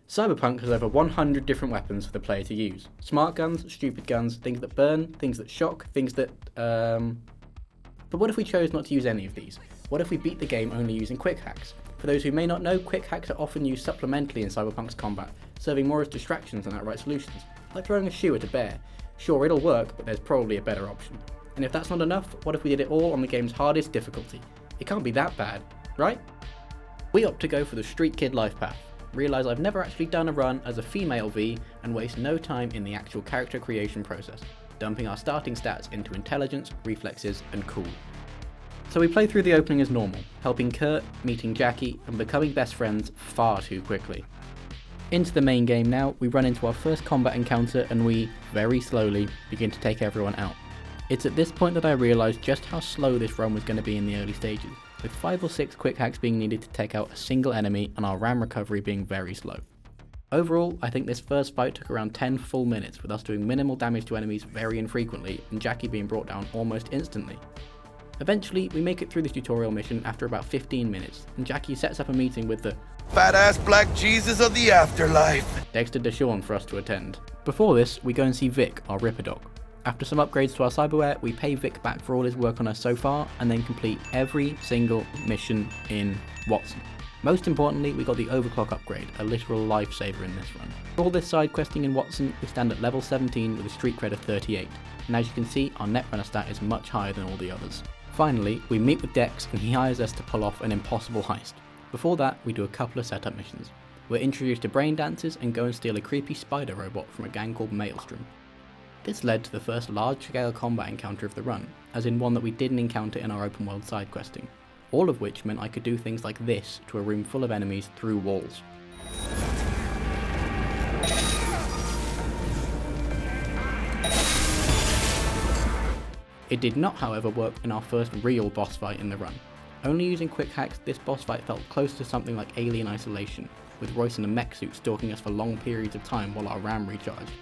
Cyberpunk has over 100 different weapons for the player to use. Smart guns, stupid guns, things that burn, things that shock, things that, But what if we chose not to use any of these? What if we beat the game only using Quickhacks? For those who may not know, Quickhacks are often used supplementally in Cyberpunk's combat, serving more as distractions than outright solutions, like throwing a shoe at a bear. Sure, it'll work, but there's probably a better option. And if that's not enough, what if we did it all on the game's hardest difficulty? It can't be that bad, right? We opt to go for the street kid life path. Realise I've never actually done a run as a female V and waste no time in the actual character creation process, dumping our starting stats into intelligence, reflexes and cool. So we play through the opening as normal, helping Kurt, meeting Jackie and becoming best friends far too quickly. Into the main game now, we run into our first combat encounter and we, very slowly, begin to take everyone out. It's at this point that I realised just how slow this run was going to be in the early stages, with 5 or 6 quick hacks being needed to take out a single enemy and our RAM recovery being very slow. Overall, I think this first fight took around 10 full minutes with us doing minimal damage to enemies very infrequently and Jackie being brought down almost instantly. Eventually, we make it through this tutorial mission after about 15 minutes, and Jackie sets up a meeting with the fat-ass black Jesus of the afterlife, Dexter DeShawn, for us to attend. Before this, we go and see Vic, our Ripper Dog. After some upgrades to our cyberware, we pay Vic back for all his work on us so far, and then complete every single mission in Watson. Most importantly, we got the overclock upgrade, a literal lifesaver in this run. For all this side questing in Watson, we stand at level 17 with a street cred of 38, and as you can see, our netrunner stat is much higher than all the others. Finally, we meet with Dex and he hires us to pull off an impossible heist. Before that, we do a couple of setup missions. We're introduced to brain dancers and go and steal a creepy spider robot from a gang called Maelstrom. This led to the first large-scale combat encounter of the run, as in one that we didn't encounter in our open world side questing, all of which meant I could do things like this to a room full of enemies through walls. It did not, however, work in our first real boss fight in the run. Only using quick hacks, this boss fight felt close to something like Alien Isolation, with Royce in a mech suit stalking us for long periods of time while our RAM recharged.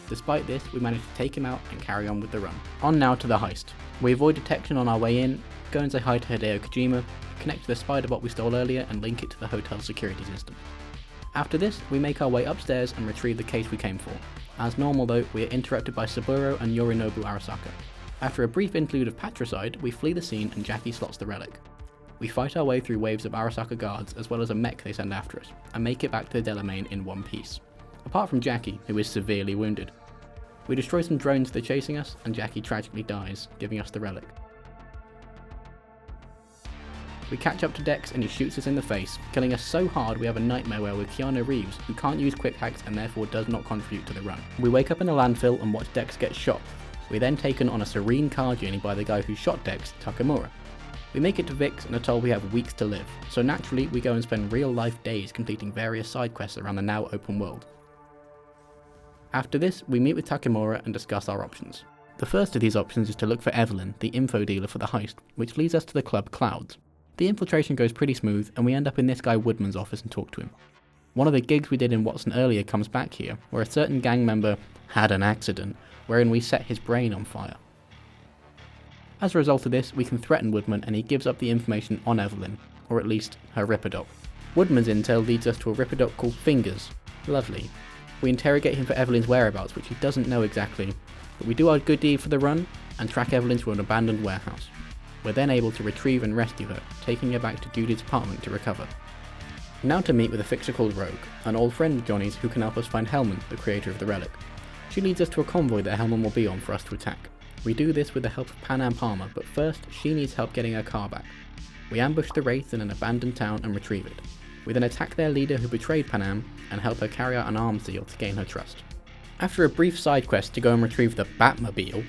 Despite this, we managed to take him out and carry on with the run. On now to the heist. We avoid detection on our way in, go and say hi to Hideo Kojima, connect to the spider bot we stole earlier and link it to the hotel security system. After this, we make our way upstairs and retrieve the case we came for. As normal though, we are interrupted by Saburo and Yorinobu Arasaka. After a brief interlude of patricide, we flee the scene and Jackie slots the relic. We fight our way through waves of Arasaka guards as well as a mech they send after us, and make it back to the Delamain in one piece. Apart from Jackie, who is severely wounded. We destroy some drones that are chasing us, and Jackie tragically dies, giving us the relic. We catch up to Dex and he shoots us in the face, killing us so hard we have a nightmare where with Keanu Reeves, who can't use quick hacks and therefore does not contribute to the run. We wake up in a landfill and watch Dex get shot. We're then taken on a serene car journey by the guy who shot Dex, Takamura. We make it to Vix and are told we have weeks to live, so naturally we go and spend real life days completing various side quests around the now open world. After this, we meet with Takamura and discuss our options. The first of these options is to look for Evelyn, the info dealer for the heist, which leads us to the club Clouds. The infiltration goes pretty smooth and we end up in this guy Woodman's office and talk to him. One of the gigs we did in Watson earlier comes back here, where a certain gang member had an accident, wherein we set his brain on fire. As a result of this, we can threaten Woodman and he gives up the information on Evelyn, or at least her Ripper Dog. Woodman's intel leads us to a Ripper Dog called Fingers. Lovely. We interrogate him for Evelyn's whereabouts, which he doesn't know exactly, but we do our good deed for the run and track Evelyn to an abandoned warehouse. We're then able to retrieve and rescue her, taking her back to Judy's apartment to recover. Now to meet with a fixer called Rogue, an old friend of Johnny's who can help us find Hellman, the creator of the relic. She leads us to a convoy that Hellman will be on for us to attack. We do this with the help of Pan Am Palmer, but first she needs help getting her car back. We ambush the Wraith in an abandoned town and retrieve it. We then attack their leader who betrayed Pan Am and help her carry out an arms deal to gain her trust. After a brief side quest to go and retrieve the Batmobile,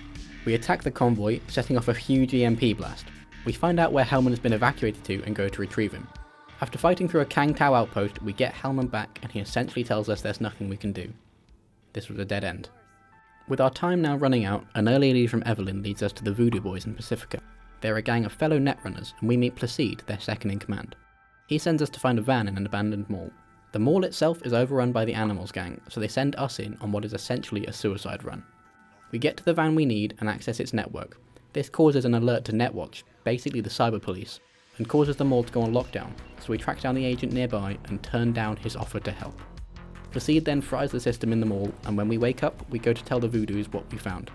we attack the convoy, setting off a huge EMP blast. We find out where Hellman has been evacuated to and go to retrieve him. After fighting through a Kang Tao outpost, we get Hellman back and he essentially tells us there's nothing we can do. This was a dead end. With our time now running out, an early lead from Evelyn leads us to the Voodoo Boys in Pacifica. They're a gang of fellow netrunners and we meet Placide, their second in command. He sends us to find a van in an abandoned mall. The mall itself is overrun by the Animals gang, so they send us in on what is essentially a suicide run. We get to the van we need and access its network. This causes an alert to Netwatch, basically the cyber police, and causes them all to go on lockdown, so we track down the agent nearby and turn down his offer to help. The seed then fries the system in the mall, and when we wake up, we go to tell the Voodoos what we found.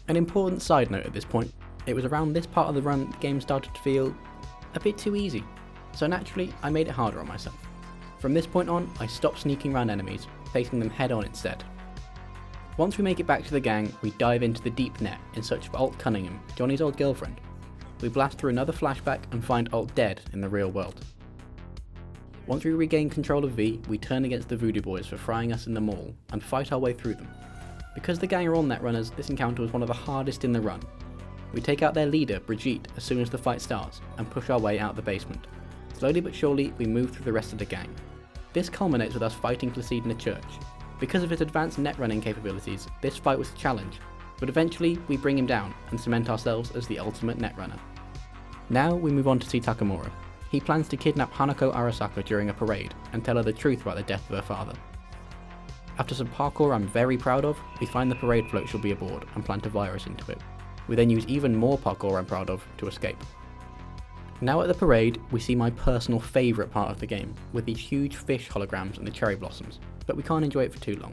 An important side note at this point, it was around this part of the run the game started to feel a bit too easy, so naturally I made it harder on myself. From this point on, I stopped sneaking around enemies, facing them head on instead. Once we make it back to the gang, we dive into the deep net in search of Alt Cunningham, Johnny's old girlfriend. We blast through another flashback and find Alt dead in the real world. Once we regain control of V, we turn against the Voodoo Boys for frying us in the mall and fight our way through them. Because the gang are all netrunners, this encounter was one of the hardest in the run. We take out their leader, Brigitte, as soon as the fight starts and push our way out the basement. Slowly but surely, we move through the rest of the gang. This culminates with us fighting Placide in a church. Because of his advanced net running capabilities, this fight was a challenge, but eventually we bring him down and cement ourselves as the ultimate netrunner. Now we move on to see Takamura. He plans to kidnap Hanako Arasaka during a parade and tell her the truth about the death of her father. After some parkour I'm very proud of, we find the parade float she'll be aboard and plant a virus into it. We then use even more parkour I'm proud of to escape. Now at the parade, we see my personal favourite part of the game, with these huge fish holograms and the cherry blossoms, but we can't enjoy it for too long.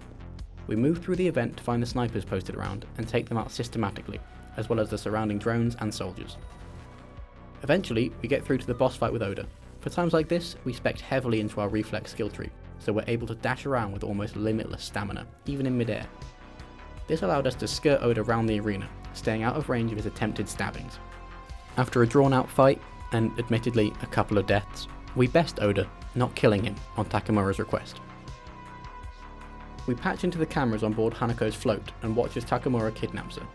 We move through the event to find the snipers posted around and take them out systematically, as well as the surrounding drones and soldiers. Eventually, we get through to the boss fight with Oda. For times like this, we spec heavily into our reflex skill tree, so we're able to dash around with almost limitless stamina, even in midair. This allowed us to skirt Oda around the arena, staying out of range of his attempted stabbings. After a drawn out fight, and admittedly a couple of deaths, we best Oda, not killing him on Takamura's request. We patch into the cameras on board Hanako's float and watch as Takamura kidnaps her.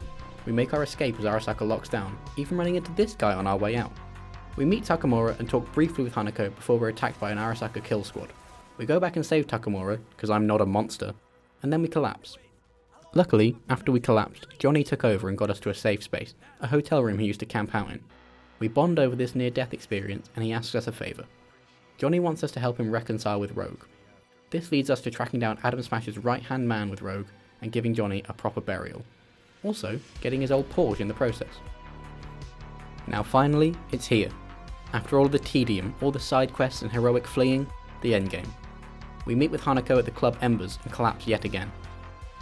We make our escape as Arasaka locks down, even running into this guy on our way out. We meet Takamura and talk briefly with Hanako before we're attacked by an Arasaka kill squad. We go back and save Takamura, because I'm not a monster, and then we collapse. Luckily, after we collapsed, Johnny took over and got us to a safe space, a hotel room he used to camp out in. We bond over this near-death experience and he asks us a favour. Johnny wants us to help him reconcile with Rogue. This leads us to tracking down Adam Smash's right-hand man with Rogue and giving Johnny a proper burial. Also, getting his old Porsche in the process. Now finally, it's here. After all the tedium, all the side quests and heroic fleeing, the endgame. We meet with Hanako at the Club Embers and collapse yet again.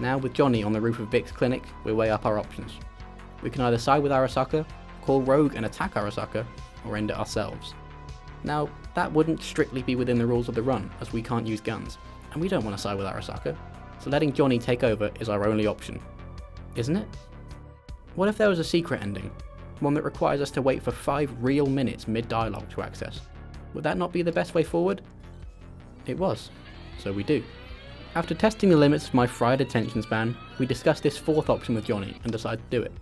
Now with Johnny on the roof of Vic's clinic, we weigh up our options. We can either side with Arasaka, call Rogue and attack Arasaka, or end it ourselves. Now, that wouldn't strictly be within the rules of the run, as we can't use guns, and we don't want to side with Arasaka, so letting Johnny take over is our only option. Isn't it? What if there was a secret ending? One that requires us to wait for 5 real minutes mid-dialogue to access? Would that not be the best way forward? It was, so we do. After testing the limits of my fried attention span, we discuss this 4th option with Johnny and decide to do it.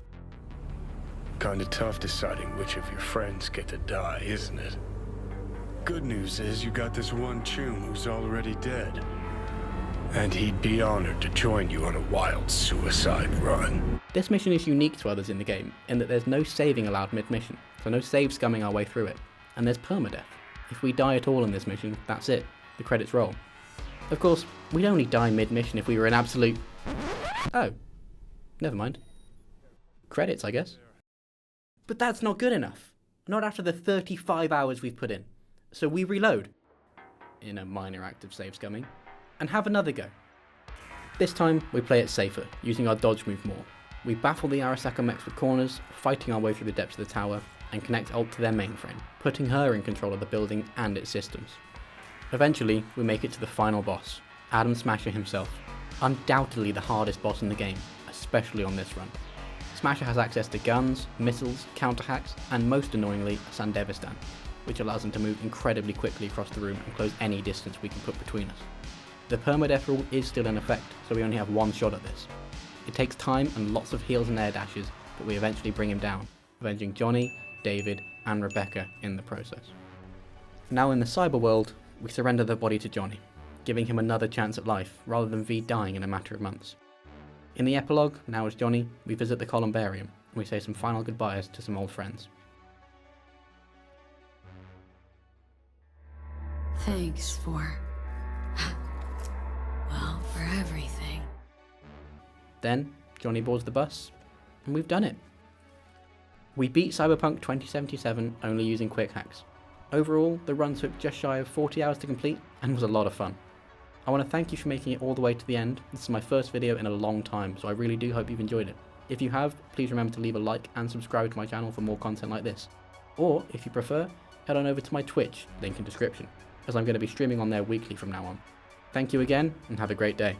Kinda tough deciding which of your friends get to die, isn't it? Good news is you got this one chum who's already dead. And he'd be honored to join you on a wild suicide run. This mission is unique to others in the game, in that there's no saving allowed mid-mission, so no save scumming our way through it. And there's permadeath. If we die at all in this mission, that's it. The credits roll. Of course, we'd only die mid-mission if we were an absolute... Oh. Never mind. Credits, I guess. But that's not good enough. Not after the 35 hours we've put in. So we reload, in a minor act of save scumming, and have another go. This time, we play it safer, using our dodge move more. We baffle the Arasaka mechs with corners, fighting our way through the depths of the tower, and connect Alt to their mainframe, putting her in control of the building and its systems. Eventually, we make it to the final boss, Adam Smasher himself. Undoubtedly the hardest boss in the game, especially on this run. Smasher has access to guns, missiles, counter-hacks, and most annoyingly, a Sandevistan, which allows him to move incredibly quickly across the room and close any distance we can put between us. The permadeath rule is still in effect, so we only have one shot at this. It takes time and lots of heals and air dashes, but we eventually bring him down, avenging Johnny, David, and Rebecca in the process. Now in the cyber world, we surrender the body to Johnny, giving him another chance at life, rather than V dying in a matter of months. In the epilogue, now as Johnny, we visit the Columbarium, and we say some final goodbyes to some old friends. Thanks for... well, for everything. Then, Johnny boards the bus, and we've done it. We beat Cyberpunk 2077 only using Quickhacks. Overall, the run took just shy of 40 hours to complete, and was a lot of fun. I want to thank you for making it all the way to the end. This is my first video in a long time, so I really do hope you've enjoyed it. If you have, please remember to leave a like and subscribe to my channel for more content like this. Or, if you prefer, head on over to my Twitch, link in description, as I'm going to be streaming on there weekly from now on. Thank you again, and have a great day.